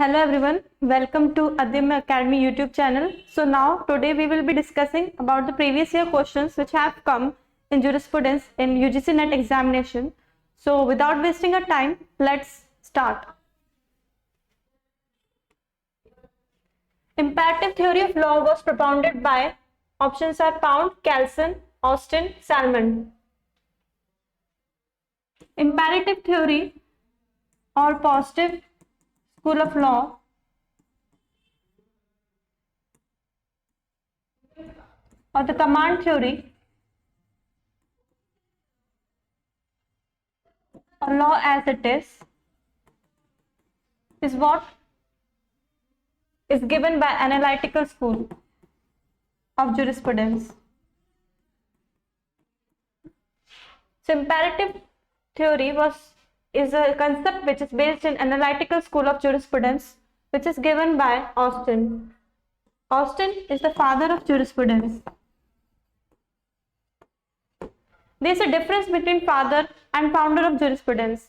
Hello everyone, welcome to Adamya Academy YouTube channel. So now today we will be discussing about the previous year questions which have come in jurisprudence in UGC NET examination. So without wasting our time, let's start. Imperative theory of law was propounded by options are Pound, Kelsen, Austin, Salmon. Imperative theory or positive school of law or the command theory or law as it is what is given by analytical school of jurisprudence. So imperative theory is a concept which is based in analytical school of jurisprudence, which is given by Austin. Austin is the father of jurisprudence. There is a difference between father and founder of jurisprudence.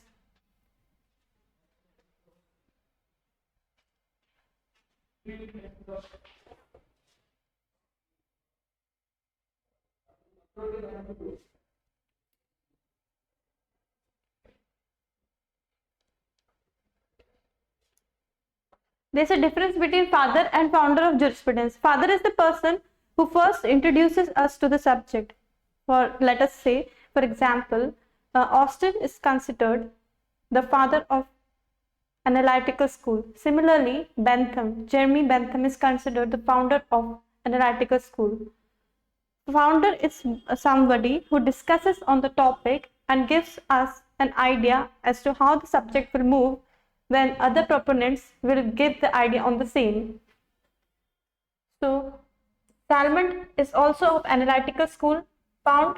There's a difference between father and founder of jurisprudence. Father is the person who first introduces us to the subject. For let us say, for example, Austin is considered the father of analytical school. Similarly, Jeremy Bentham is considered the founder of analytical school. Founder is somebody who discusses on the topic and gives us an idea as to how the subject will move when other proponents will give the idea on the same. So, Salmon is also of analytical school. Pound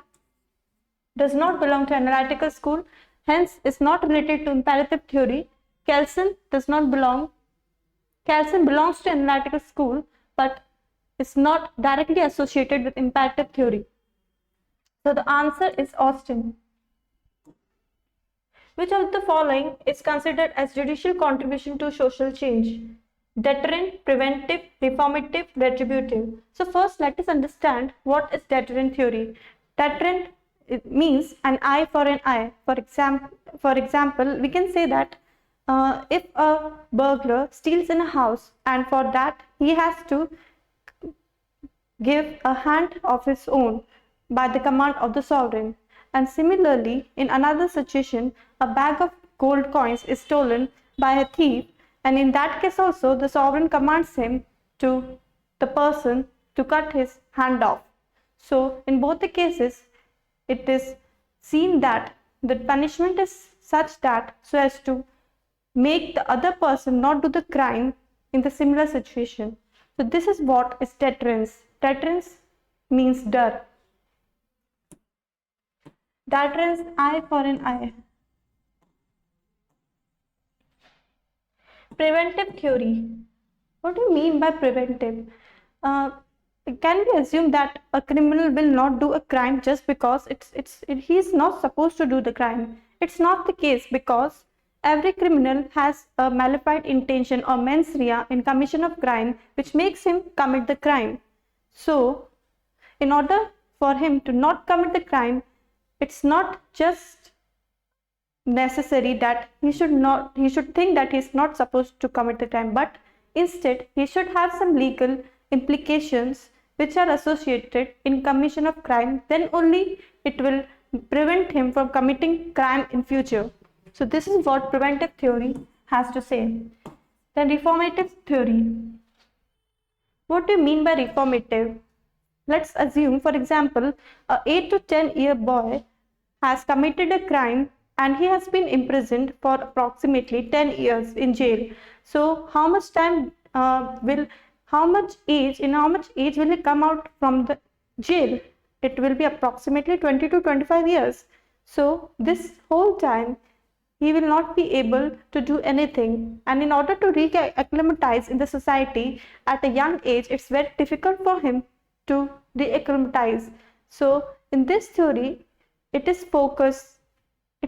does not belong to analytical school, hence is not related to imperative theory. Kelsen belongs to analytical school, but is not directly associated with imperative theory. So the answer is Austin. Which of the following is considered as judicial contribution to social change? Deterrent, preventive, reformative, retributive. So first let us understand what is deterrent theory. Deterrent means an eye for an eye. For example, we can say that if a burglar steals in a house and for that he has to give a hand of his own by the command of the sovereign. And similarly, in another situation, a bag of gold coins is stolen by a thief, and in that case also the sovereign commands him to the person to cut his hand off. So in both the cases, it is seen that the punishment is such that so as to make the other person not do the crime in the similar situation. So this is what is deterrence. Deterrence means dar. Deterrence, eye for an eye. Preventive theory. What do you mean by preventive? Can we assume that a criminal will not do a crime just because he is not supposed to do the crime? It's not the case, because every criminal has a malefied intention or mens rea in commission of crime which makes him commit the crime. So, in order for him to not commit the crime, it's not just necessary that he should think that he is not supposed to commit the crime, but instead he should have some legal implications which are associated in commission of crime. Then only it will prevent him from committing crime in future. So this is what preventive theory has to say. Then reformative theory. What do you mean by reformative? Let's assume, for example, a 8 to 10 year boy has committed a crime and he has been imprisoned for approximately 10 years in jail. So how much age will he come out from the jail? It will be approximately 20 to 25 years. So this whole time he will not be able to do anything, and in order to re-acclimatize in the society at a young age, it's very difficult for him to re-acclimatize. So in this theory, it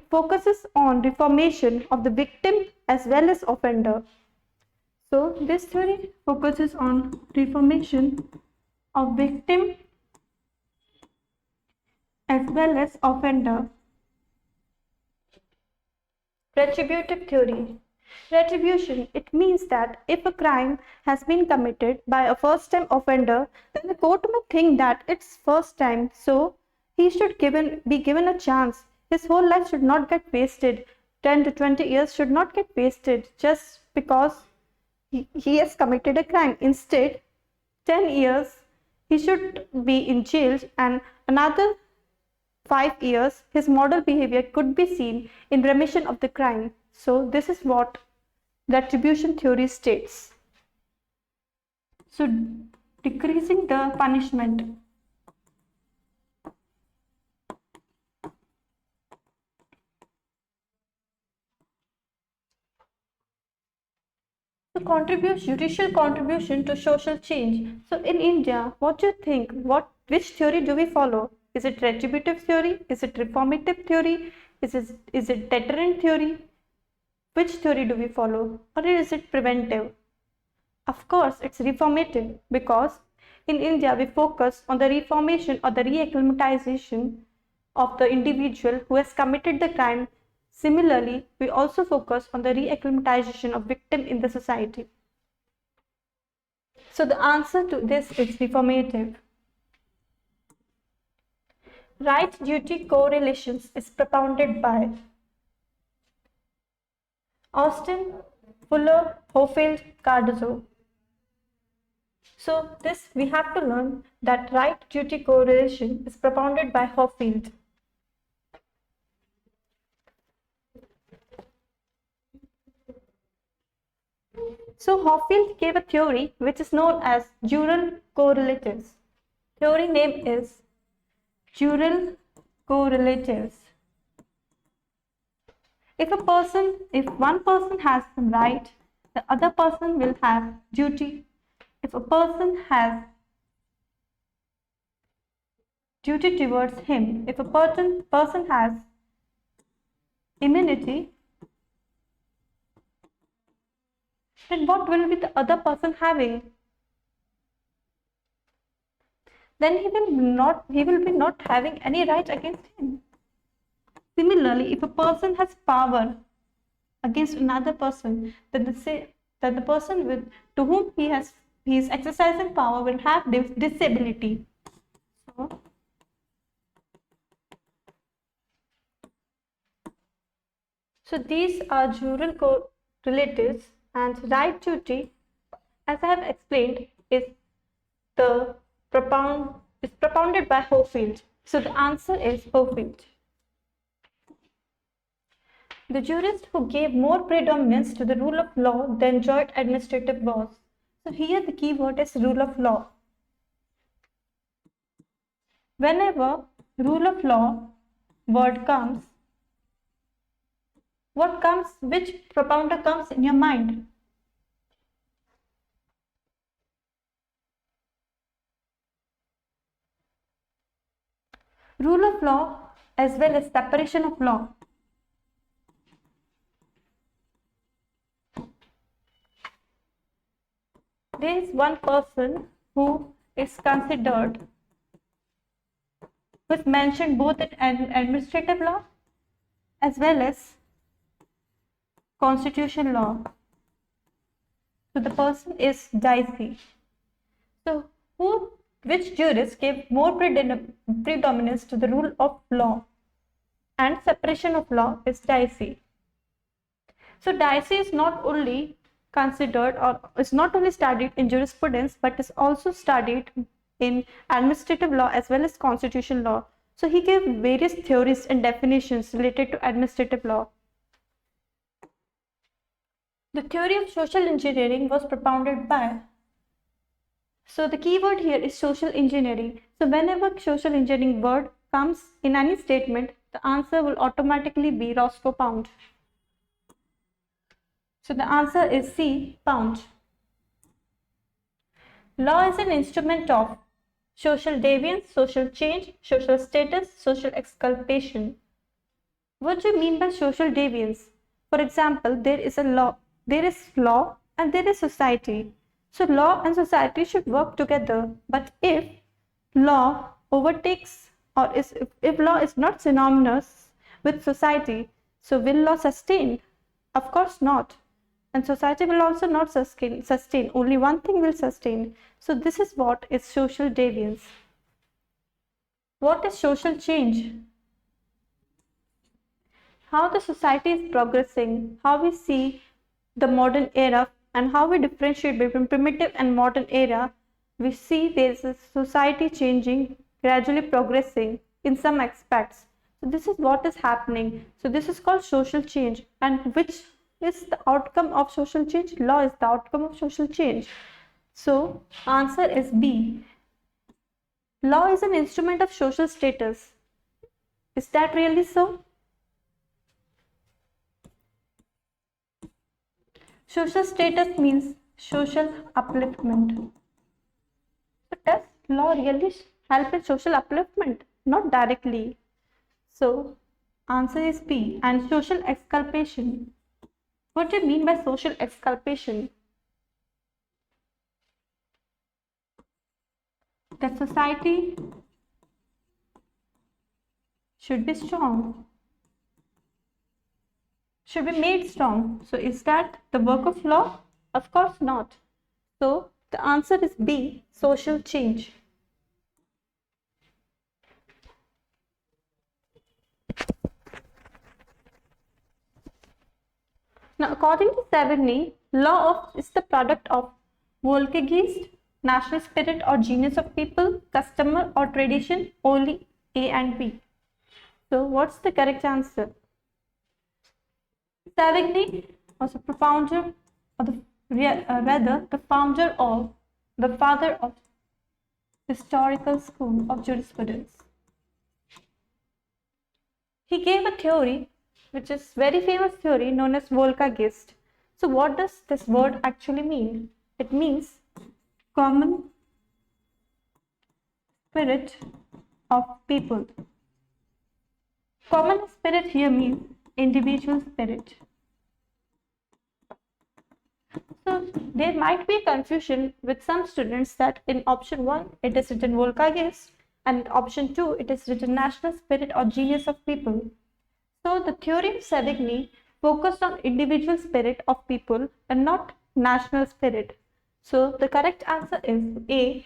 focuses on reformation of the victim as well as offender. So this theory focuses on reformation of victim as well as offender. Retributive theory. Retribution, it means that if a crime has been committed by a first-time offender, then the court may think that it's first time, so he should be given a chance. His whole life should not get wasted. 10 to 20 years should not get wasted just because he has committed a crime. Instead, 10 years he should be in jail, and another 5 years his model behavior could be seen in remission of the crime. So this is what retribution theory states. So decreasing the punishment. To contribute judicial contribution to social change. So in India, what do you think? Which theory do we follow? Is it retributive theory? Is it reformative theory? Is it deterrent theory? Which theory do we follow? Or is it preventive? Of course, it's reformative, because in India we focus on the reformation or the re-acclimatization of the individual who has committed the crime. Similarly, we also focus on the re-acclimatization of victim in the society. So the answer to this is reformative. Right-duty correlations is propounded by Austin, Fuller, Hofield, Cardozo. So this we have to learn that right-duty correlation is propounded by Hofield. So Hofield gave a theory which is known as jural correlatives. Theory name is jural correlatives. If one person has some right, the other person will have duty. If a person has duty towards him, if a person has immunity, then what will be the other person having? Then he will be not having any right against him. Similarly, if a person has power against another person, then the person to whom he is exercising power will have disability. So these are jural correlatives, and right duty, as I have explained, is propounded by Hofield. So the answer is Hofield. The jurist who gave more predominance to the rule of law than joint administrative laws. So here the key word is rule of law. Whenever rule of law word comes, which propounder comes in your mind? Rule of law as well as separation of law. There is one person who is considered, who is mentioned both in administrative law as well as constitution law. So the person is Dicey. So which jurist gave more predominance to the rule of law and separation of law is Dicey. So Dicey is not only considered or is not only studied in jurisprudence, but is also studied in administrative law as well as constitution law. So he gave various theories and definitions related to administrative law. The theory of social engineering was propounded by. So the key word here is social engineering. So whenever social engineering word comes in any statement, the answer will automatically be Roscoe Pound. So the answer is C, Pound. Law is an instrument of social deviance, social change, social status, social exculpation. What do you mean by social deviance? For example, there is law and there is society. So law and society should work together. But if law overtakes, or if law is not synonymous with society, so will law sustain? Of course not. And society will also not sustain. Only one thing will sustain. So this is what is social deviance. What is social change? How the society is progressing, how we see the modern era, and how we differentiate between primitive and modern era. We see there is a society changing, gradually progressing in some aspects. So this is what is happening. So this is called social change. And which is the outcome of social change? Law is the outcome of social change. So answer is B. Law is an instrument of social status. Is that really so? Social status means social upliftment. So does law really help in social upliftment? Not directly. So answer is B. And social exculpation. What do you mean by social exculpation? That society should be strong, should be made strong. So is that the work of law? Of course not. So the answer is B, social change. Now according to Savigny, law is the product of Volksgeist, national spirit or genius of people, custom or tradition, only A and B. So what's the correct answer? Savigny was a founder, or rather the founder of, the father of historical school of jurisprudence. He gave a theory which is very famous theory known as Volksgeist. So what does this word actually mean? It means common spirit of people. Common spirit here means individual spirit. So there might be confusion with some students that in option 1 it is written Volksgeist and option 2 it is written national spirit or genius of people. So the theory of Savigny focused on individual spirit of people and not national spirit. So the correct answer is A,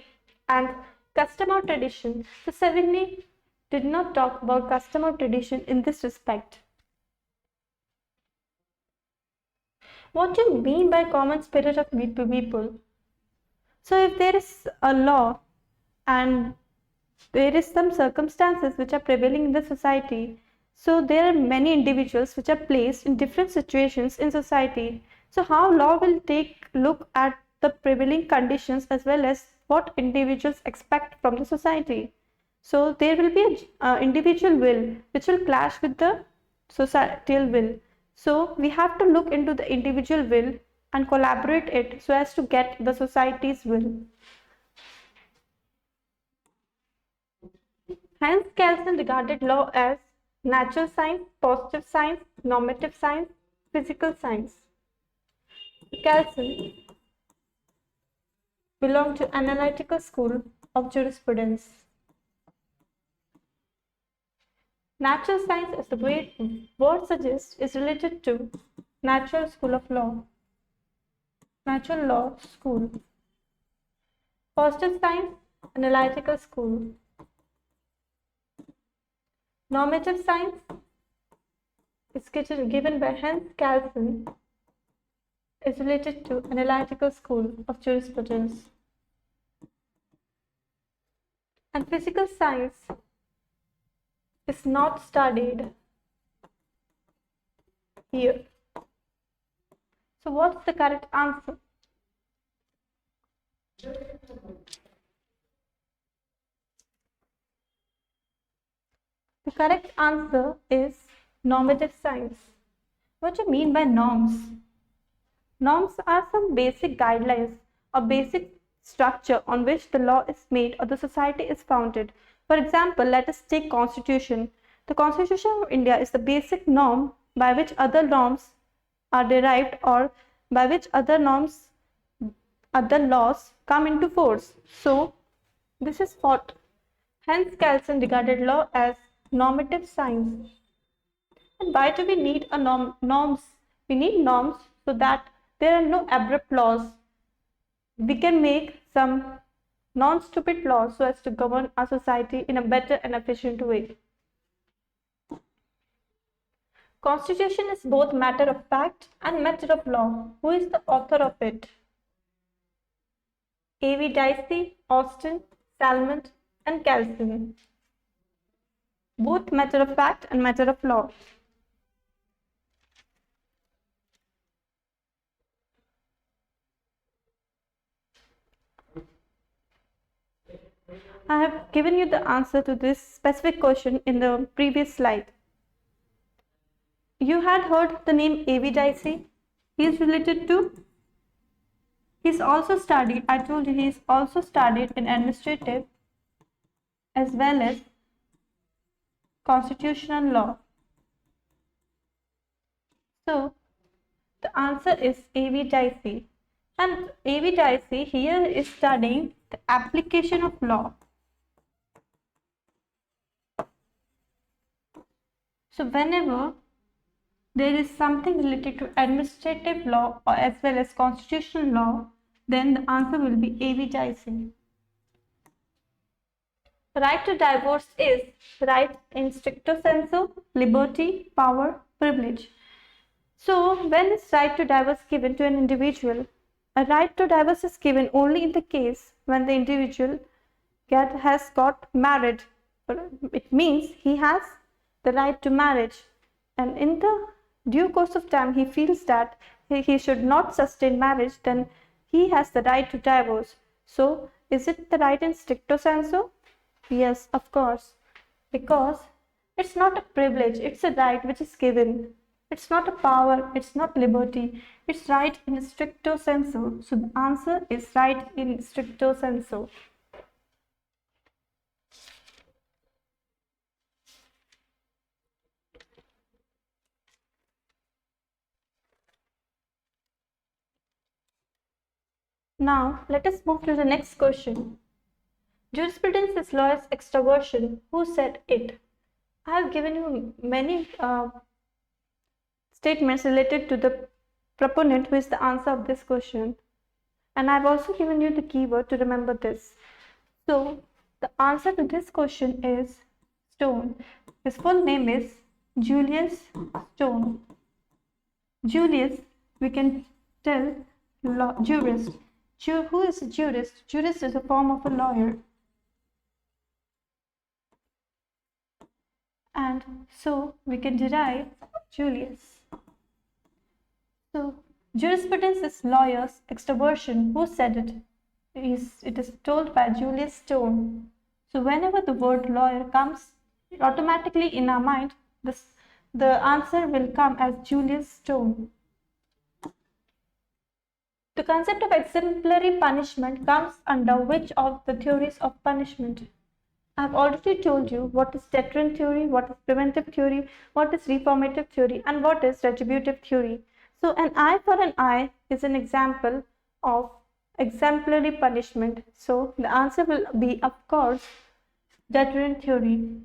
and custom or tradition. So Savigny did not talk about custom or tradition in this respect. What do you mean by common spirit of people? So if there is a law and there is some circumstances which are prevailing in the society, so there are many individuals which are placed in different situations in society. So how law will take look at the prevailing conditions as well as what individuals expect from the society. So there will be an individual will which will clash with the societal will. So we have to look into the individual will and collaborate it so as to get the society's will. Hence, Kelsen regarded law as natural science, positive science, normative science, physical science. Kelsen belonged to analytical school of jurisprudence. Natural science, as the word suggests, is related to natural school of law, natural law school. Positive science, analytical school. Normative science is given by Hans Kelsen, is related to analytical school of jurisprudence. And physical science is not studied here. So what's the correct answer? The correct answer is normative science. What do you mean by norms? Norms are some basic guidelines or basic structure on which the law is made or the society is founded. For example, let us take Constitution. The Constitution of India is the basic norm by which other norms are derived or by which other laws come into force. So this is what hence Kelsen regarded law as normative science. And why do we need norms? We need norms so that there are no abrupt laws. We can make some non-stupid laws so as to govern our society in a better and efficient way. Constitution is both matter of fact and matter of law. Who is the author of it? A.V. Dicey, Austin, Salmond, and Kelsen. Both matter of fact and matter of law. I have given you the answer to this specific question in the previous slide. You had heard the name A.V. Dicey. He is related to, he's also studied, I told you he's also studied in administrative as well as constitutional law. So the answer is A.V. Dicey. And A.V. Dicey here is studying the application of law. So whenever there is something related to administrative law or as well as constitutional law, then the answer will be A.V. Dicey. Right to divorce is right in stricto sensu, liberty, power, privilege. So when is right to divorce given to an individual? A right to divorce is given only in the case when the individual has got married. It means he has the right to marriage, and in the due course of time he feels that he should not sustain marriage, then he has the right to divorce. So is it the right in stricto sensu? Yes, of course, because it's not a privilege, it's a right which is given. It's not a power, it's not liberty, it's right in stricto sensu. So the answer is right in stricto sensu. Now let us move to the next question. Jurisprudence is law's extraversion. Who said it? I have given you many statements related to the proponent who is the answer of this question, and I have also given you the keyword to remember this. So the answer to this question is Stone. His full name is Julius Stone. Julius, we can tell jurist. Who is a jurist? Jurist is a form of a lawyer. And so we can derive Julius. So jurisprudence is lawyer's extraversion. Who said it? It is told by Julius Stone. So whenever the word lawyer comes, automatically in our mind, the answer will come as Julius Stone. The concept of exemplary punishment comes under which of the theories of punishment? I have already told you what is deterrent theory, what is preventive theory, what is reformative theory, and what is retributive theory. So an eye for an eye is an example of exemplary punishment. So the answer will be, of course, deterrent theory.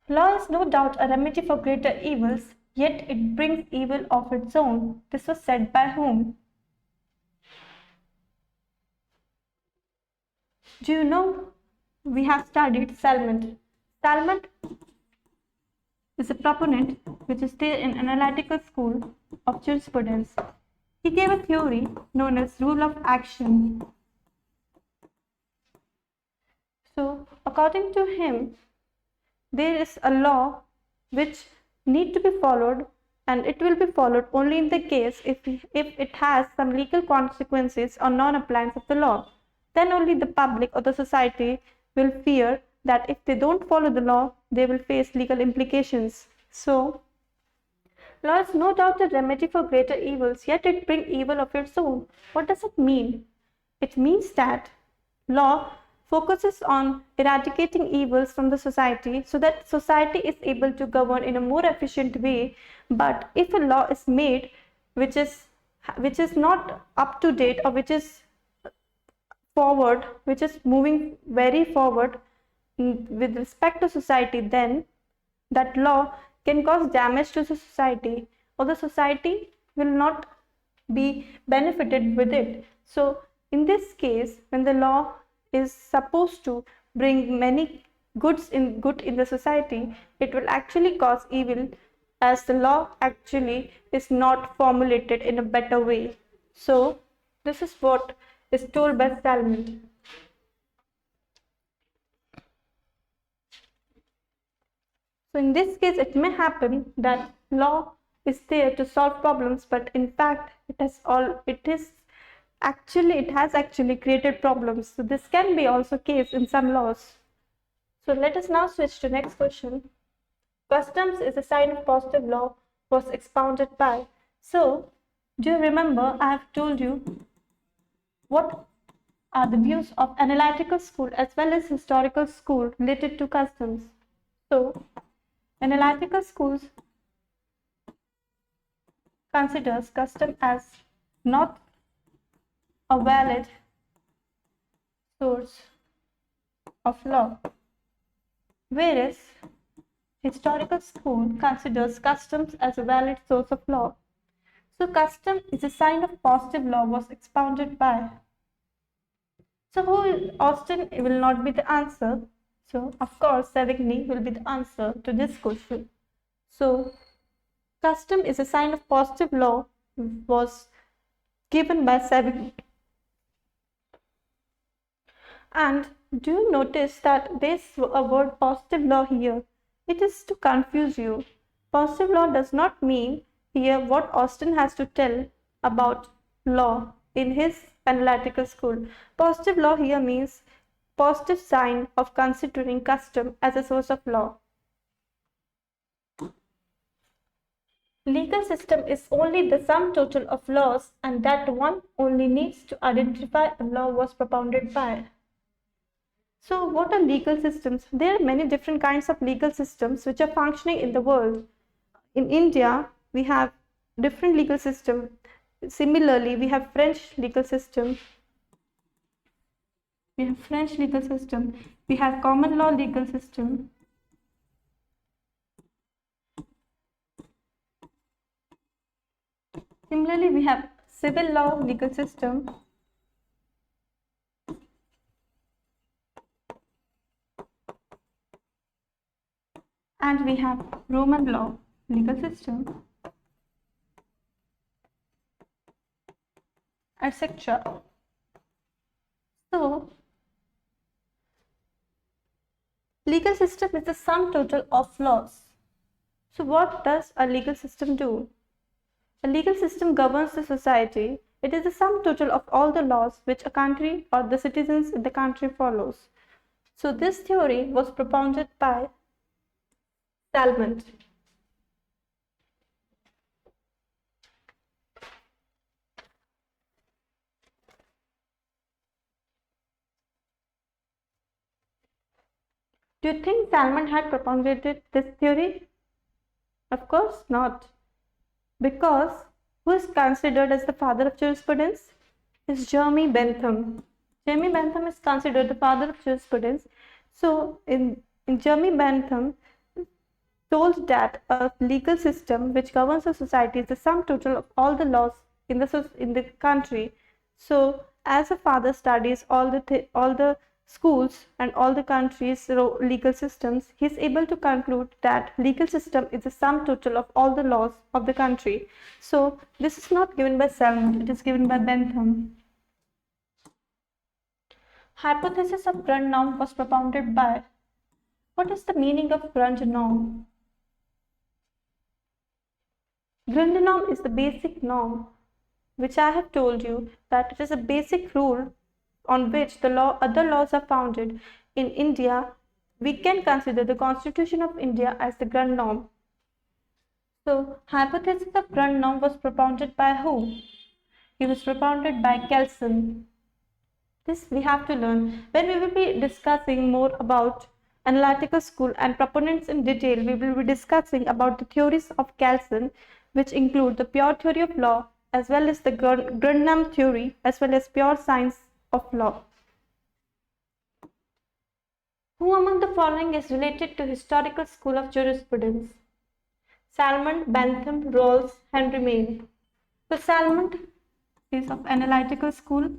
Law is no doubt a remedy for greater evils, yet it brings evil of its own. This was said by whom? Do you know? We have studied Salmond. Salmond is a proponent which is there in analytical school of jurisprudence. He gave a theory known as rule of action. So according to him, there is a law which need to be followed, and it will be followed only in the case if it has some legal consequences or non-appliance of the law. Then only the public or the society will fear that if they don't follow the law, they will face legal implications. So law is no doubt a remedy for greater evils, yet it brings evil of its own. What does it mean? It means that law focuses on eradicating evils from the society so that society is able to govern in a more efficient way. But if a law is made which is not up to date, or which is forward, which is moving very forward with respect to society, then that law can cause damage to the society, or the society will not be benefited with it. So in this case, when the law is supposed to bring many good in the society, it will actually cause evil, as the law actually is not formulated in a better way. So this is what is told by Salmon. So in this case, it may happen that law is there to solve problems, but in fact, it has actually created problems. So this can be also case in some laws. So let us now switch to next question. Customs is a sign of positive law was expounded by. So do you remember I have told you what are the views of analytical school as well as historical school related to customs? So analytical schools considers custom as not a valid source of law, whereas historical school considers customs as a valid source of law. So custom is a sign of positive law was expounded by. So Austin will not be the answer. So of course Savigny will be the answer to this question. So custom is a sign of positive law was given by Savigny. And do you notice that there's a word positive law here? It is to confuse you. Positive law does not mean here what Austin has to tell about law in his analytical school. Positive law here means positive sign of considering custom as a source of law. Legal system is only the sum total of laws, and that one only needs to identify a law was propounded by. So what are legal systems? There are many different kinds of legal systems which are functioning in the world. In India, we have different legal system. Similarly, we have French legal system. We have French legal system. We have common law legal system. Similarly, we have civil law legal system. And we have Roman law legal system, etc. So, legal system is the sum total of laws. So, what does a legal system do? A legal system governs the society. It is the sum total of all the laws which a country or the citizens in the country follows. So, this theory was propounded by Salmon. Do you think Salmon had propagated this theory? Of course not. Because who is considered as the father of jurisprudence is Jeremy Bentham. Jeremy Bentham is considered the father of jurisprudence. So in Jeremy Bentham told that a legal system which governs a society is the sum total of all the laws in the country. So as a father studies all the schools and all the countries' legal systems, he is able to conclude that legal system is the sum total of all the laws of the country. So this is not given by Salmon, it is given by Bentham. Hypothesis of Grund norm was propounded by. What is the meaning of Grund norm? Grund norm is the basic norm which I have told you that it is a basic rule on which other laws are founded. In India, we can consider the Constitution of India as the Grund norm. So, hypothesis of Grund norm was propounded by who? He was propounded by Kelsen. This we have to learn. When we will be discussing more about analytical school and proponents in detail, we will be discussing about the theories of Galson, which include the pure theory of law as well as the Grundam theory as well as pure science of law. Who among the following is related to historical school of jurisprudence? Salmond, Bentham, Rawls, Henry Maine. So Salmond is of analytical school.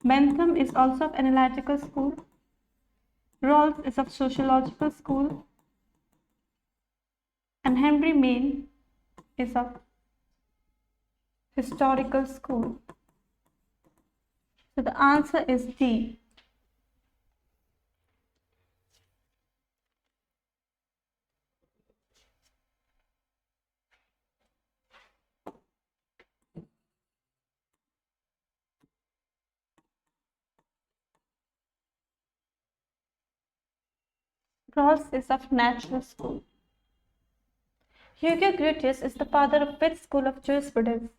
Bentham is also of analytical school. Rawls is of sociological school. And Henry Maine is of historical school. So the answer is D. Rawls is of natural school. Hugo Grotius is the father of which school of jurisprudence?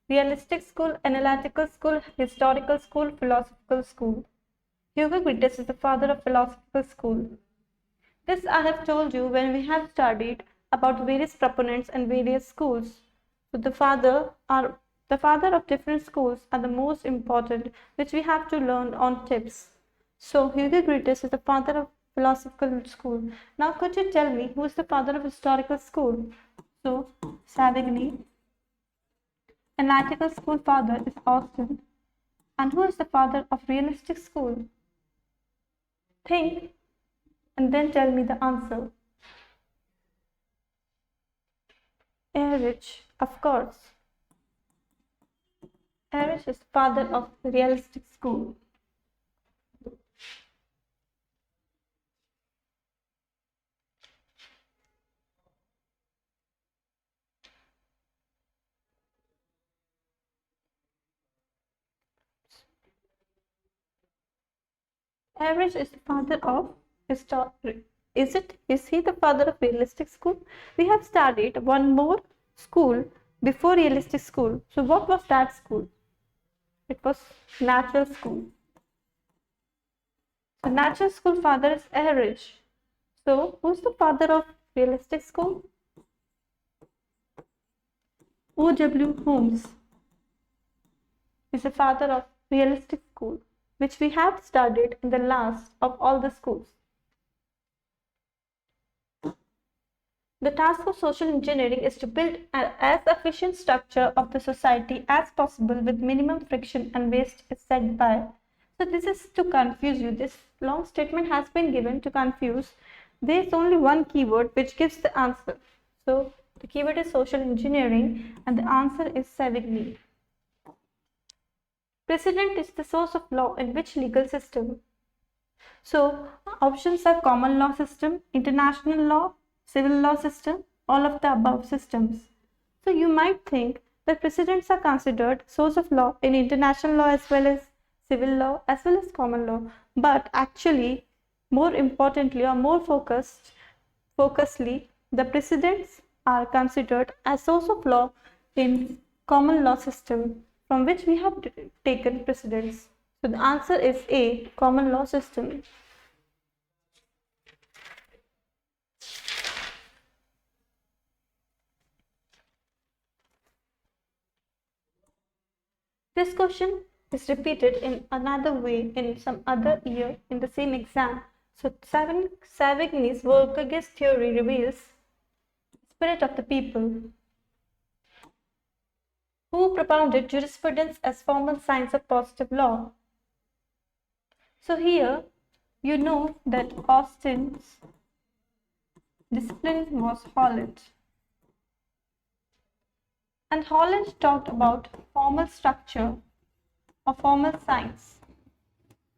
Realistic school, analytical school, historical school, philosophical school. Hugo Grotius is the father of philosophical school. This I have told you when we have studied about various proponents and various schools. So the father of different schools are the most important, which we have to learn on tips. So Hugo Grotius is the father of philosophical school. Now could you tell me who is the father of historical school? So Savigny. Analytical school father is Austin. And who is the father of realistic school? Think and then tell me the answer. Erich, of course. Erich is the father of realistic school. Erich is the father of history. Is he the father of realistic school? We have studied one more school before realistic school. So what was that school? It was natural school. So natural school father is Erich. So who's the father of realistic school? O.W. Holmes is the father of realistic school, which we have studied in the last of all the schools. The task of social engineering is to build an as efficient structure of the society as possible with minimum friction and waste, is said by. So this is to confuse you. This long statement has been given to confuse. There is only one keyword which gives the answer. So the keyword is social engineering and the answer is Savigny. Precedent is the source of law in which legal system? So options are common law system, international law, civil law system, all of the above systems. So you might think that precedents are considered source of law in international law as well as civil law as well as common law, but actually more importantly or more focusedly, the precedents are considered as source of law in common law system from which we have taken precedents. So the answer is A, common law system. This question is repeated in another way in some other year in the same exam. So Savigny's Volksgeist theory reveals spirit of the people. Who propounded jurisprudence as formal science of positive law? So here you know that Austin's discipline was Holland. And Holland talked about formal structure or formal science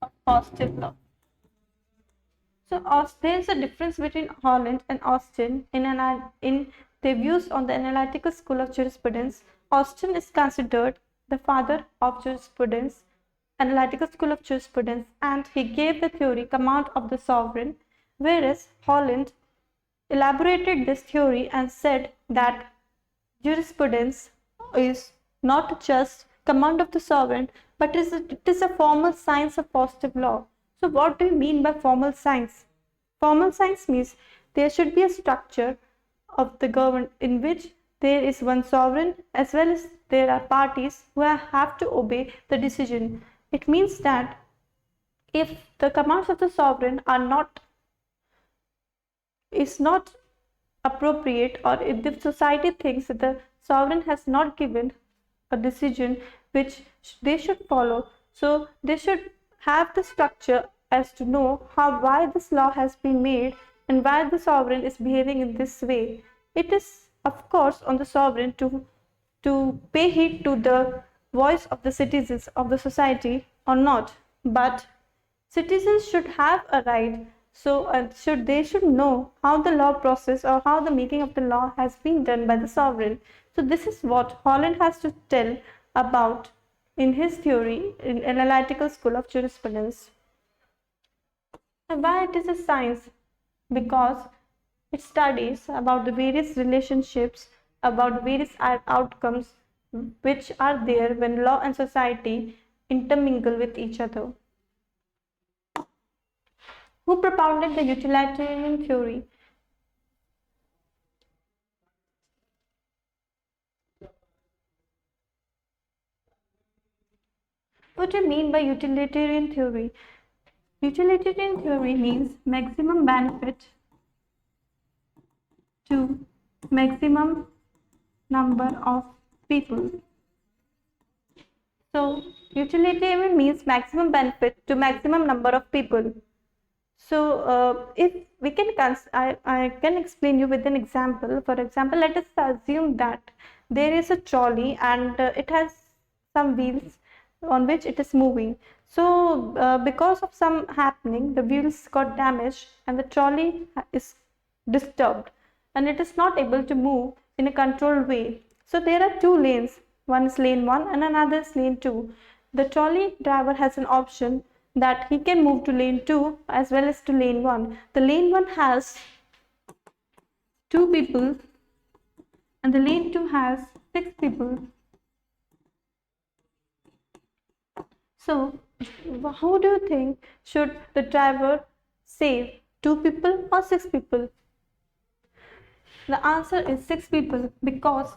of positive law. So there is a difference between Holland and Austin in their views on the analytical school of jurisprudence. Austin is considered the father of jurisprudence, analytical school of jurisprudence, and he gave the theory command of the sovereign, whereas Holland elaborated this theory and said that jurisprudence is not just command of the sovereign, but it is a formal science of positive law. So, what do you mean by formal science? Formal science means there should be a structure of the government in which there is one sovereign as well as there are parties who have to obey the decision. It means that if the commands of the sovereign are not is not appropriate, or if the society thinks that the sovereign has not given a decision which they should follow, so they should have the structure as to know how why this law has been made and why the sovereign is behaving in this way. It is of course on the sovereign to pay heed to the voice of the citizens of the society or not, but citizens should have a right, so should know how the law process or how the making of the law has been done by the sovereign. So this is what Holland has to tell about in his theory in analytical school of jurisprudence. And why it is a science? Because it studies about the various relationships, about various outcomes which are there when law and society intermingle with each other. Who propounded the utilitarian theory? What do you mean by utilitarian theory? Utilitarian theory means maximum benefit to maximum number of people. So, utilitarian means maximum benefit to maximum number of people. So, if we can, I can explain you with an example. For example, let us assume that there is a trolley and it has some wheels on which it is moving. So, because of some happening, the wheels got damaged and the trolley is disturbed and it is not able to move in a controlled way. So, there are two lanes. One is lane 1 and another is lane 2. The trolley driver has an option that he can move to lane 2 as well as to lane 1. The lane 1 has 2 people and the lane 2 has 6 people. So, who do you think should the driver save? 2 people or 6 people? The answer is 6 people, because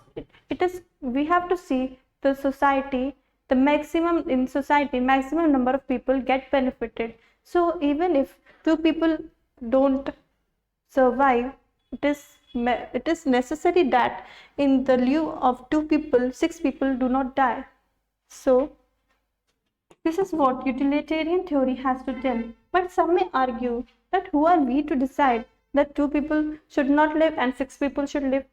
it is we have to see the society, the maximum in society, maximum number of people get benefited. So even if 2 people don't survive, it is necessary that in the lieu of 2 people, 6 people do not die. So this is what utilitarian theory has to tell. But some may argue that who are we to decide that 2 people should not live and 6 people should live?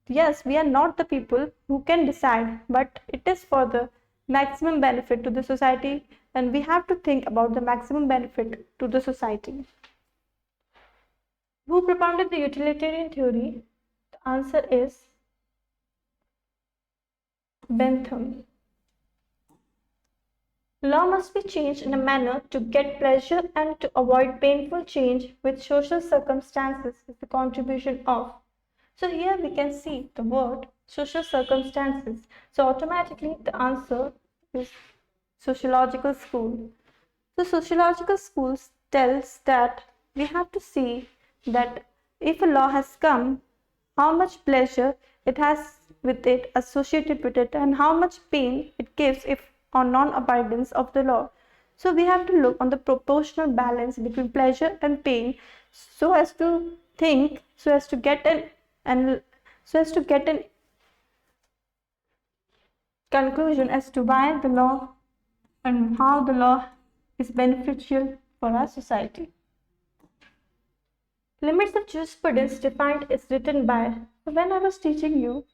Yes, we are not the people who can decide, but it is for the maximum benefit to the society, and we have to think about the maximum benefit to the society. Who propounded the utilitarian theory? The answer is Bentham. Law must be changed in a manner to get pleasure and to avoid painful change with social circumstances is the contribution of. So here we can see the word social circumstances. So automatically the answer is sociological school. So sociological schools tells that we have to see that if a law has come, how much pleasure it has with it associated with it and how much pain it gives if or non-abidance of the law. So we have to look on the proportional balance between pleasure and pain so as to think, so as to get an conclusion as to why the law and how the law is beneficial for our society. Limits of jurisprudence defined is written by. When I was teaching you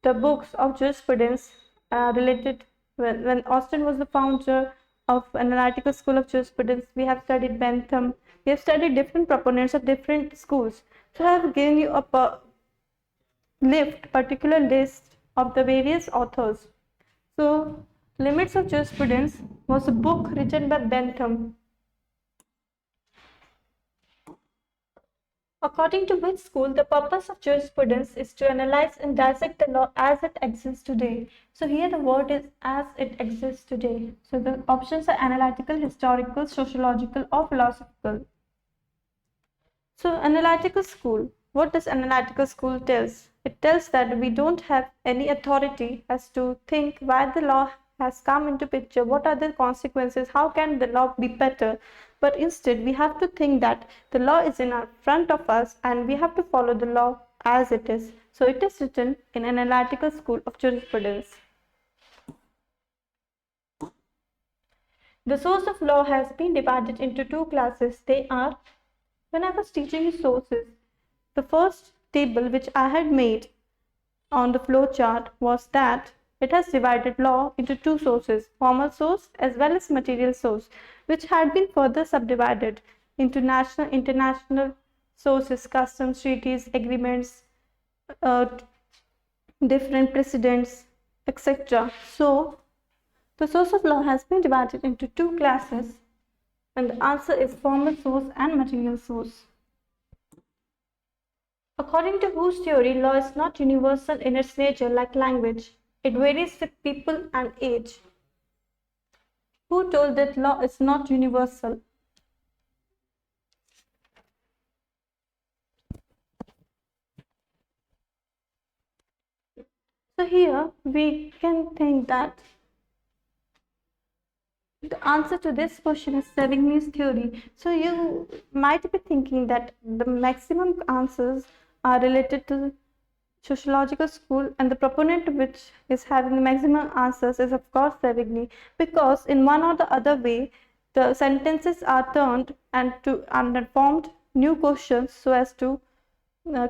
the books of jurisprudence related when Austin was the founder of an analytical school of jurisprudence, we have studied Bentham, we have studied different proponents of different schools. So I have given you a particular list of the various authors. So Limits of Jurisprudence was a book written by Bentham. According to which school, the purpose of jurisprudence is to analyze and dissect the law as it exists today. So here the word is as it exists today. So the options are analytical, historical, sociological, or philosophical. So analytical school, what does analytical school tells? It tells that we don't have any authority as to think why the law has come into picture, what are the consequences, how can the law be better, but instead we have to think that the law is in our front of us and we have to follow the law as it is. So it is written in an analytical school of jurisprudence. The source of law has been divided into two classes. They are, when I was teaching you sources, the first table which I had made on the flow chart was that it has divided law into two sources, formal source as well as material source, which had been further subdivided into national, international sources, customs, treaties, agreements, uh, different precedents, etc. So, the source of law has been divided into two classes, and the answer is formal source and material source. According to whose theory, law is not universal in its nature like language. It varies with people and age. Who told that law is not universal? So here we can think that the answer to this question is Savigny's theory. So you might be thinking that the maximum answers are related to sociological school, and the proponent which is having the maximum answers is of course Savigny, because in one or the other way the sentences are turned and formed new questions so as to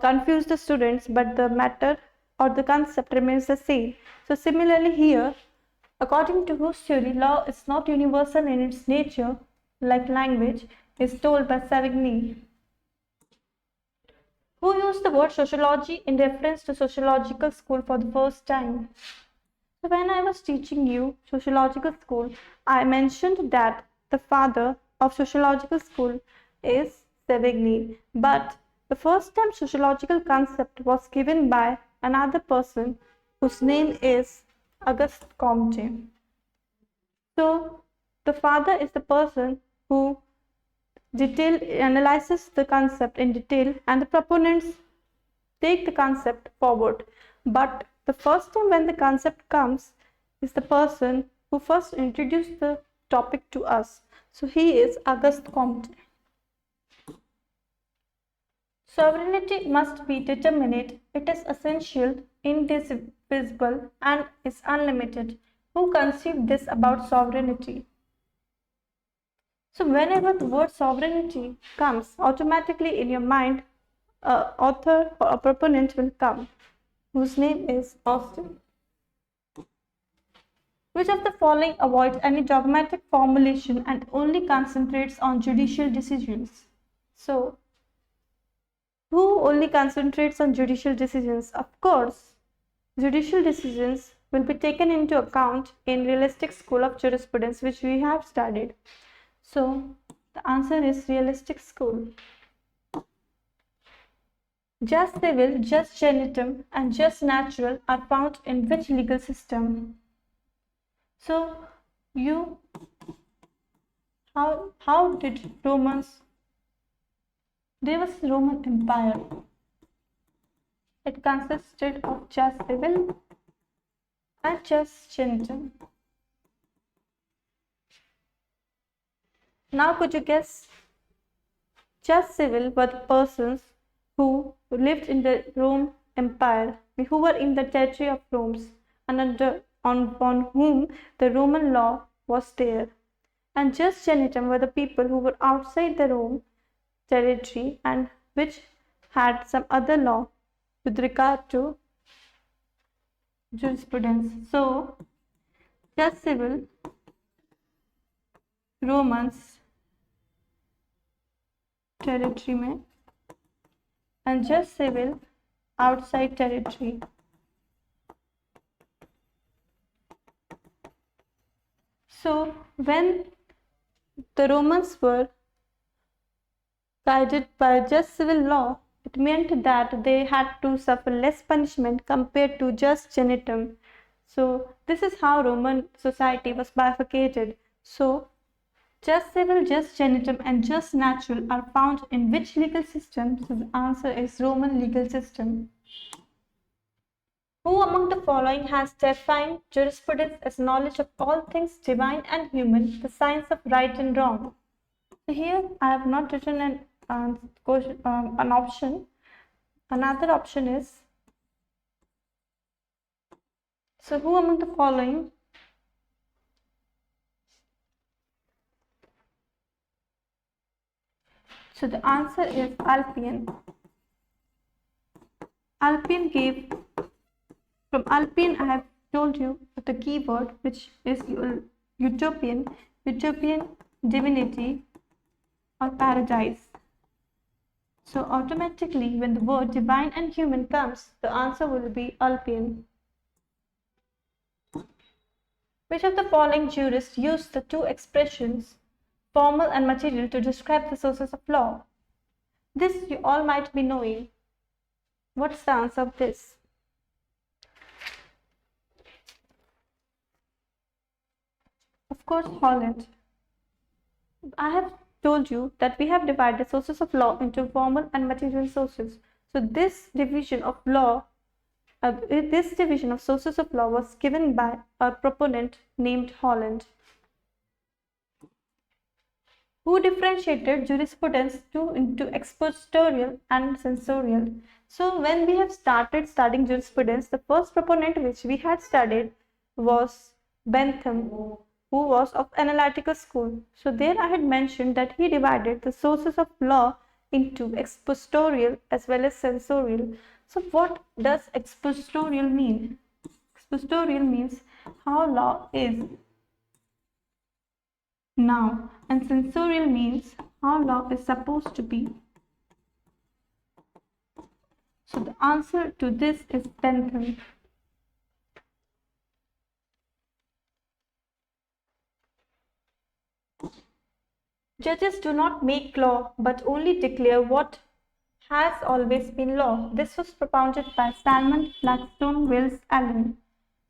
confuse the students, but the matter or the concept remains the same. So similarly here, according to whose theory, law is not universal in its nature like language, is told by Savigny. Who used the word sociology in reference to sociological school for the first time? So when I was teaching you sociological school, I mentioned that the father of sociological school is Savigny, but the first time sociological concept was given by another person whose name is Auguste Comte. So the father is the person who analyzes the concept in detail, and the proponents take the concept forward. But the first time when the concept comes is the person who first introduced the topic to us. So he is Auguste Comte. Sovereignty must be determinate. It is essential, indivisible, and is unlimited. Who conceived this about sovereignty? So whenever the word sovereignty comes, automatically in your mind, author or a proponent will come, whose name is Austin. Which of the following avoids any dogmatic formulation and only concentrates on judicial decisions? So, who only concentrates on judicial decisions? Of course, judicial decisions will be taken into account in realistic school of jurisprudence, which we have studied. So, the answer is realistic school. Jus civil, jus gentium, and jus natural are found in which legal system? So, how did Romans? There was Roman Empire. It consisted of jus civil and jus gentium. Now, could you guess? Jus civil were the persons who lived in the Rome Empire, who were in the territory of Rome, and on whom the Roman law was there. And jus gentium were the people who were outside the Rome territory and which had some other law with regard to jurisprudence. So, jus civil, Romans territory में and jus civil outside territory. So when the Romans were guided by just civil law, it meant that they had to suffer less punishment compared to just genitum. So this is how Roman society was bifurcated. So just civil, just genitum, and just natural are found in which legal system? So the answer is Roman legal system. Who among the following has defined jurisprudence as knowledge of all things divine and human, the science of right and wrong? So here I have not written an option. Another option is, so who among the following so the answer is Alpian. Alpian gave, from Alpian I have told you the keyword which is utopian, divinity or paradise. So automatically when the word divine and human comes, the answer will be Alpian. Which of the following jurists used the two expressions formal and material to describe the sources of law? This you all might be knowing. What's the answer of this? Of course, Holland. I have told you that we have divided sources of law into formal and material sources. So this division of sources of law was given by a proponent named Holland, who differentiated jurisprudence into expositorial and censorial. So when we have started studying jurisprudence, the first proponent which we had studied was Bentham, who was of analytical school. So there I had mentioned that he divided the sources of law into expositorial as well as censorial. So what does expositorial mean? Expositorial means how law is now, and censorial means how law is supposed to be. So the answer to this is Bentham. Judges do not make law but only declare what has always been law. This was propounded by Salmon, Blackstone, Wills, Allen.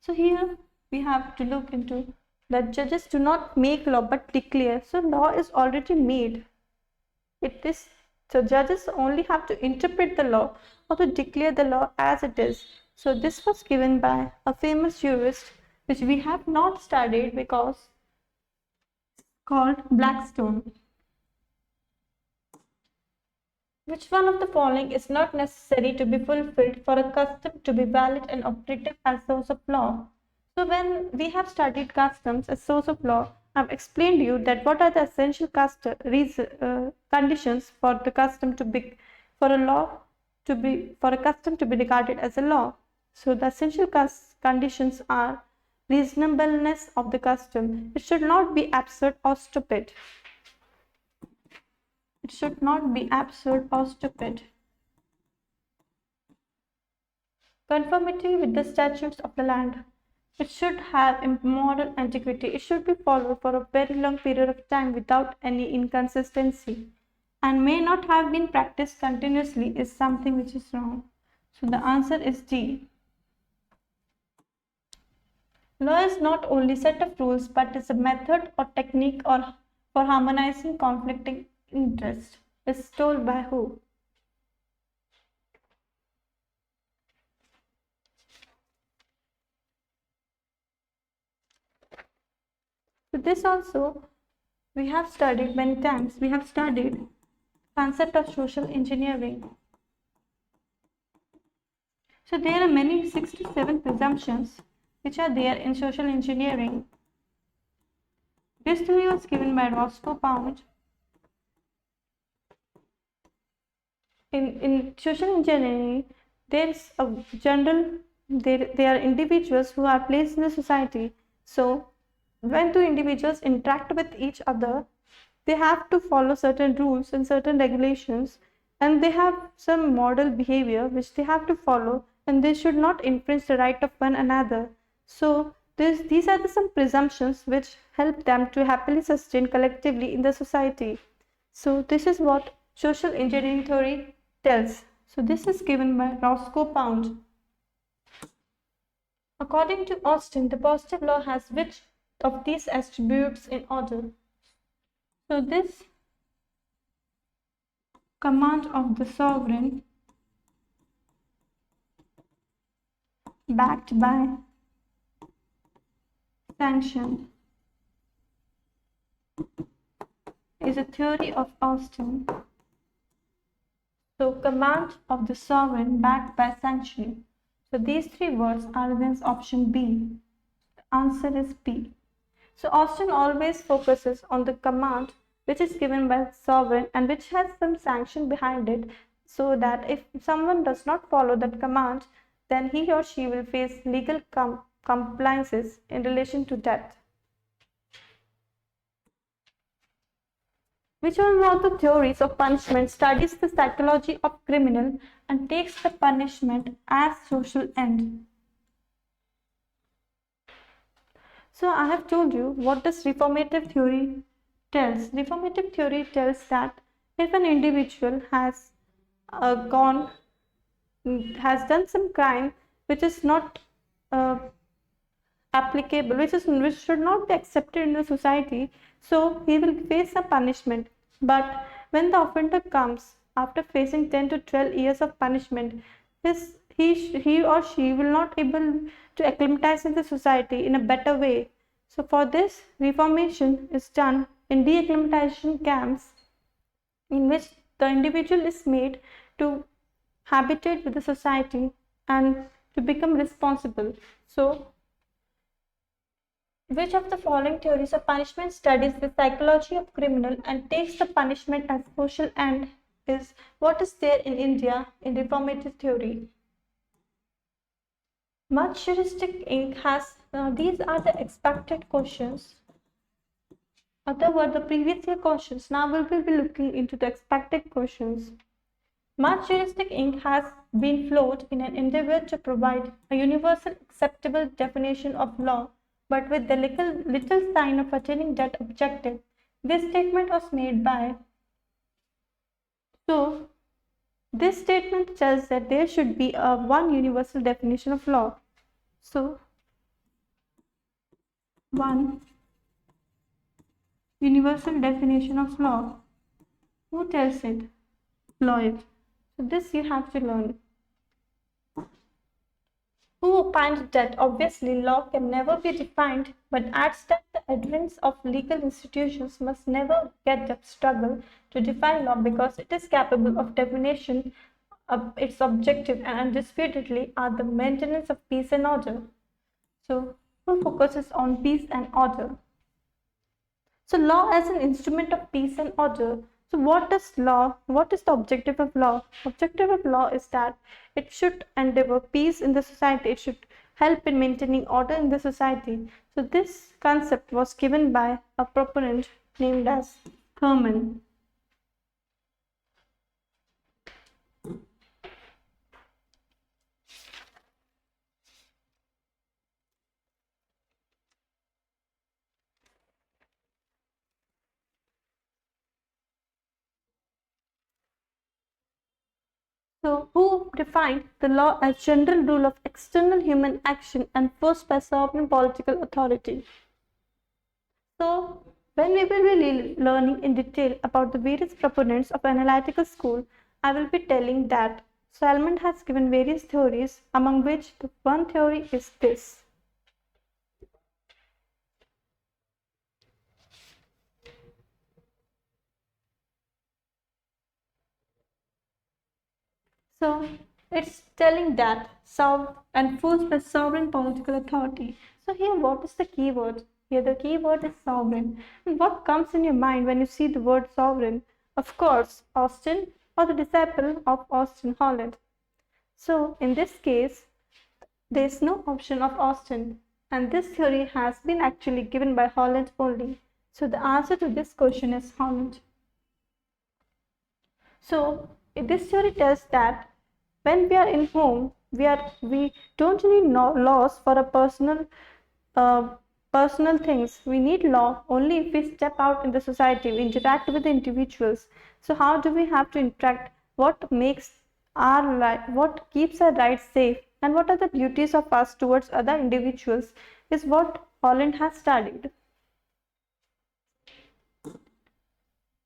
So here we have to look into that judges do not make law but declare. So law is already made. So judges only have to interpret the law or to declare the law as it is. So this was given by a famous jurist which we have not studied because called Blackstone. Which one of the following is not necessary to be fulfilled for a custom to be valid and operative as source of law? So when we have studied customs as source of law, I have explained to you that what are the essential conditions for the custom to be, for a custom to be regarded as a law. So the essential conditions are reasonableness of the custom. It should not be absurd or stupid. It should not be absurd or stupid. Conformity with the statutes of the land. It should have moral antiquity. It should be followed for a very long period of time without any inconsistency, and may not have been practiced continuously is something which is wrong. So the answer is D. Law is not only set of rules but is a method or technique or for harmonizing conflicting interests. Is told by who? So this also we have studied many times. We have studied concept of social engineering. So there are many 67 presumptions which are there in social engineering. This theory was given by Roscoe Pound. In social engineering, there's a there are individuals who are placed in the society. So when two individuals interact with each other, they have to follow certain rules and certain regulations, and they have some model behavior which they have to follow, and they should not infringe the right of one another. So these are some presumptions which help them to happily sustain collectively in the society. So this is what social engineering theory tells? So this is given by Roscoe Pound. According to Austin, the positive law has which of these attributes in order? So this command of the sovereign backed by sanction is a theory of Austin. So command of the sovereign backed by sanction. So these three words are against option B. The answer is B. So Austin always focuses on the command which is given by the sovereign and which has some sanction behind it, so that if someone does not follow that command, then he or she will face legal compliances in relation to death. Which one of the theories of punishment studies the psychology of criminal and takes the punishment as social end? So I have told you what this reformative theory tells. Reformative theory tells that if an individual has done some crime which is not applicable, which should not be accepted in the society, so he will face a punishment. But when the offender comes after facing 10 to 12 years of punishment, he or she will not able to acclimatize in the society in a better way. So for this, reformation is done in de-acclimatization camps, in which the individual is made to habitate with the society and to become responsible. So which of the following theories of punishment studies the psychology of criminal and takes the punishment as social end is what is there in India in reformative theory? Much Juristic Inc. has, these are the expected questions. Other were the previous year questions. Now we will be looking into the expected questions. Much Juristic Inc. has been floated in an endeavor to provide a universal acceptable definition of law, but with the little sign of attaining that objective. This statement was made by. So, this statement tells that there should be a one universal definition of law. So, one universal definition of law. Who tells it? Lloyd. So, this you have to learn. Who opined that obviously law can never be defined, but adds that the adherents of legal institutions must never get the struggle to define law because it is capable of definition. Its objective and undisputedly are the maintenance of peace and order. So, who focuses on peace and order? So, law as an instrument of peace and order. So what is law? What is the objective of law? Objective of law is that it should endeavor peace in the society. It should help in maintaining order in the society. So this concept was given by a proponent named as Herman. So, who defined the law as general rule of external human action enforced by sovereign political authority? So, when we will be learning in detail about the various proponents of analytical school, I will be telling that Salmond has given various theories, among which the one theory is this. So it's telling that enforced by sovereign political authority. So here what is the key word? Here the key word is sovereign. And what comes in your mind when you see the word sovereign? Of course, Austin or the disciple of Austin Holland. So in this case, there is no option of Austin, and this theory has been actually given by Holland only. So the answer to this question is Holland. So this theory tells that when we are in home, we don't need laws for a personal personal things. We need law only if we step out in the society, we interact with the individuals. So how do we have to interact? What makes our life, what keeps our rights safe, and what are the duties of us towards other individuals is what Holland has studied.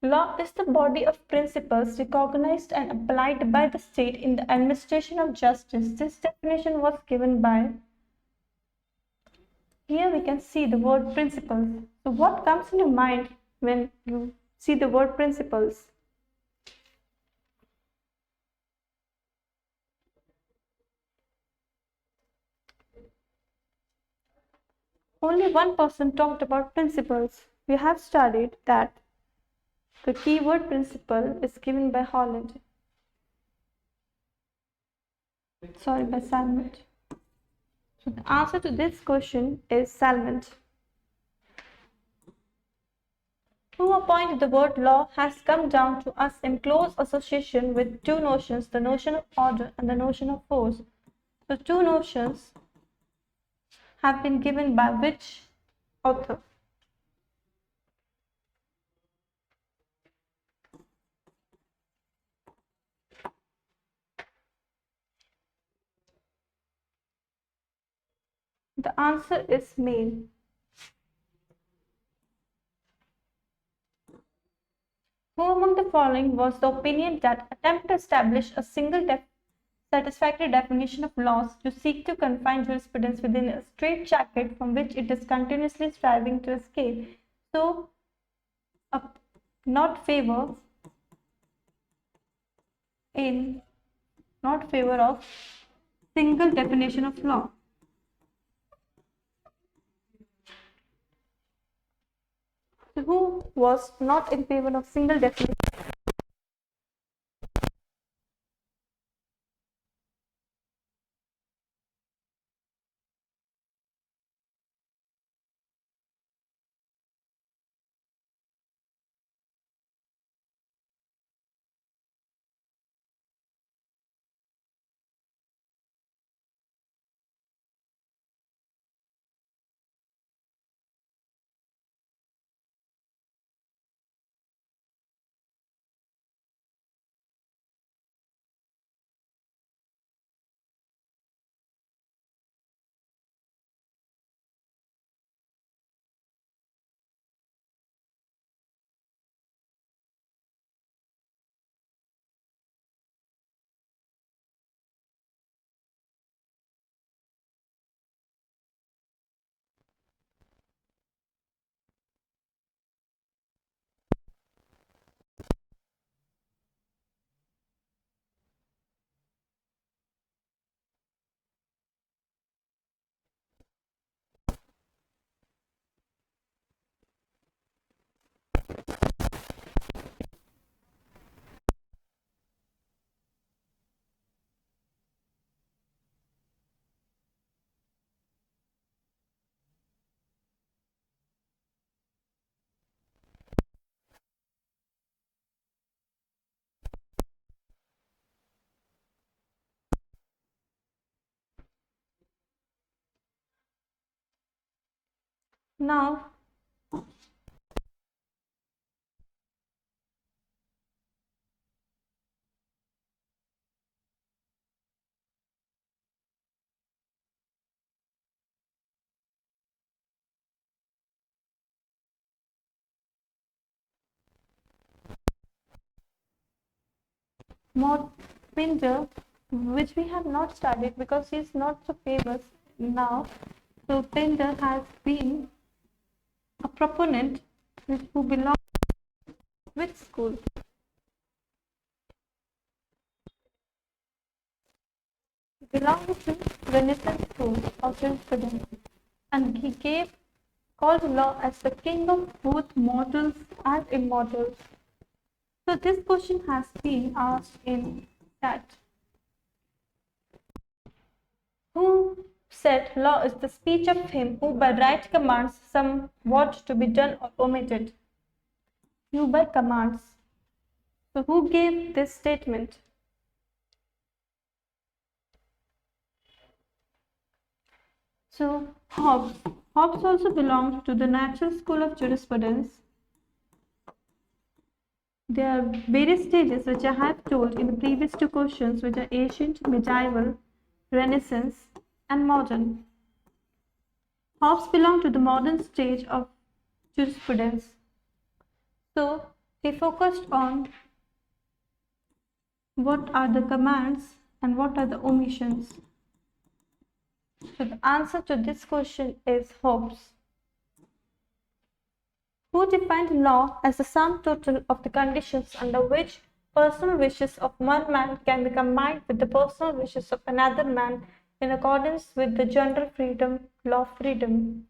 Law is the body of principles recognized and applied by the state in the administration of justice. This definition was given by, here we can see the word principles. So what comes in your mind when you see the word principles? Only one person talked about principles. We have studied that the keyword principle is given by Holland. Sorry, by Salmond. So the answer to this question is Salmond. To a point, the word law has come down to us in close association with two notions, the notion of order and the notion of force. The two notions have been given by which author? The answer is Maine. Who among the following was the opinion that attempt to establish a single satisfactory definition of laws to seek to confine jurisprudence within a straitjacket from which it is continuously striving to escape? So, not favor in not favor of single definition of law. So who was not in favor of single definition? Now, Maud Pinder, which we have not studied because he is not so famous now. So Pinder has been a proponent who belongs to which school? He belonged to Renaissance school of jurisprudence, and he called law as the king of both mortals and immortals. So this question has been asked in that. Who said law is the speech of him who by right commands somewhat to be done or omitted? Who by commands. So who gave this statement? So Hobbes. Hobbes also belonged to the natural school of jurisprudence. There are various stages which I have told in the previous two questions, which are ancient, medieval, Renaissance, and modern. Hobbes belonged to the modern stage of jurisprudence. So he focused on what are the commands and what are the omissions. So the answer to this question is Hobbes, who defined law as the sum total of the conditions under which personal wishes of one man can be combined with the personal wishes of another man in accordance with the general law of freedom.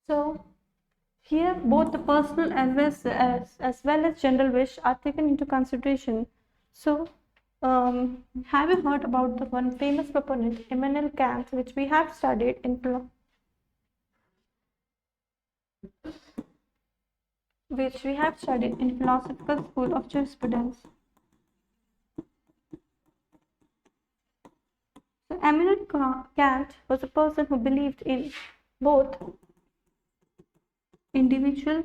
So here both the personal as well as general wish are taken into consideration. So have you heard about the one famous proponent, Immanuel Kant, which we have studied in philosophical school of jurisprudence. So Immanuel Kant was a person who believed in both individual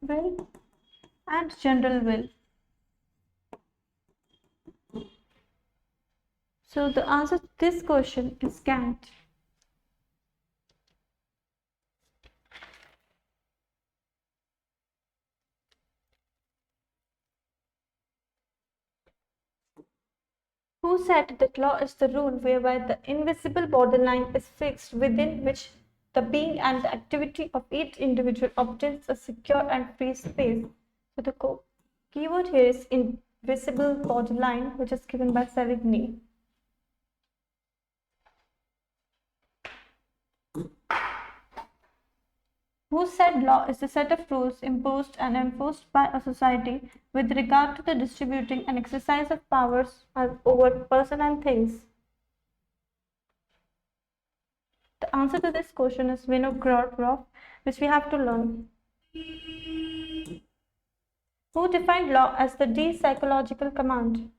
will and general will. So the answer to this question is Kant. Who said that law is the rule whereby the invisible borderline is fixed within which the being and the activity of each individual obtains a secure and free space? So the keyword here is invisible borderline, which is given by Savigny. Who said law is the set of rules imposed and enforced by a society with regard to the distributing and exercise of powers over person and things? The answer to this question is Vinogradov, which we have to learn. Who defined law as the de-psychological command?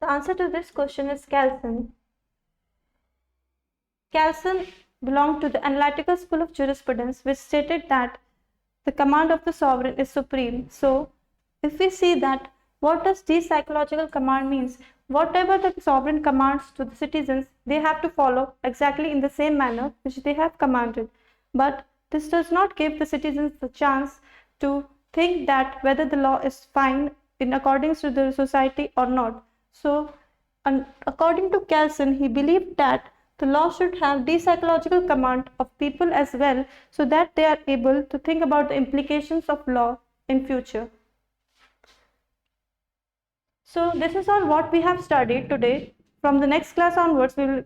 The answer to this question is Kelsen. Kelsen belonged to the analytical school of jurisprudence, which stated that the command of the sovereign is supreme. So, if we see that what does de-psychological command means, whatever the sovereign commands to the citizens, they have to follow exactly in the same manner which they have commanded. But this does not give the citizens the chance to think that whether the law is fine in accordance to the society or not. So, according to Kelsen, he believed that the law should have de-psychological command of people as well, so that they are able to think about the implications of law in future. So this is all what we have studied today. From the next class onwards, we will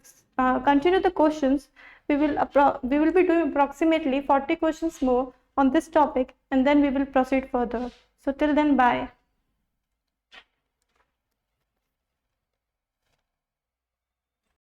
continue the questions. We will be doing approximately 40 questions more on this topic, and then we will proceed further. So till then, bye.